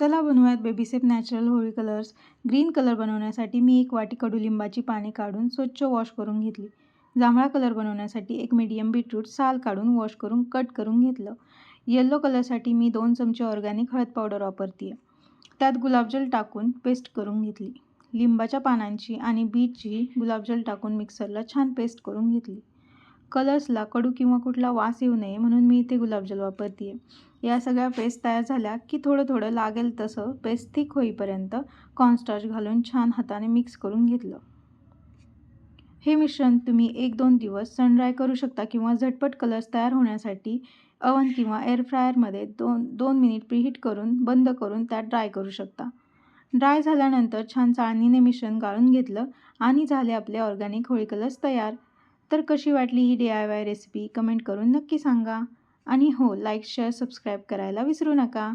चला बनवूयात baby safe natural Holi colours. Green colour बनवण्यासाठी मी 1 वाटी कडुलिंबाची पाने काढून स्वच्छ वॉश करून घेतली. जांभळा कलर बनवण्यासाठी 1 मीडियम बीटरूट साल काढून वॉश करून कट करून घेतलं. येलो कलरसाठी मी 2 चमचे ऑर्गॅनिक हळद पावडर वापरते. त्यात गुलाबजल टाकून पेस्ट करून घेतली. लिंबाच्या पानांची आणि बीटची गुलाबजल टाकून मिक्सरला छान पेस्ट करून घेतली. कलर्सला कडू किंवा कुठला वास येऊ नये म्हणून मी इथे गुलाबजल वापरते. या सगळ्या पेस्ट तयार झाल्या की थोडं थोडं लागेल तसं पेस्ट थिक होईपर्यंत कॉर्नस्टार्च घालून छान हाताने मिक्स करून घेतलं. हे मिश्रण तुम्ही 1-2 दिवस सन ड्राय करू शकता किंवा झटपट कलर्स तयार होण्यासाठी ओव्हन किंवा एअर फ्रायरमध्ये 2 मिनिट प्रीहीट करून बंद करून त्यात ड्राय करू शकता. ड्राय झाल्यानंतर छान चाळणीने मिश्रण गाळून घेतलं आणि झाले आपले ऑर्गॅनिक होळी कलर्स तयार. तर कशी वाटली ही DIY रेसिपी कमेंट करून नक्की सांगा. आणि हो, लाईक, शेअर, सबस्क्राईब करायला विसरू नका.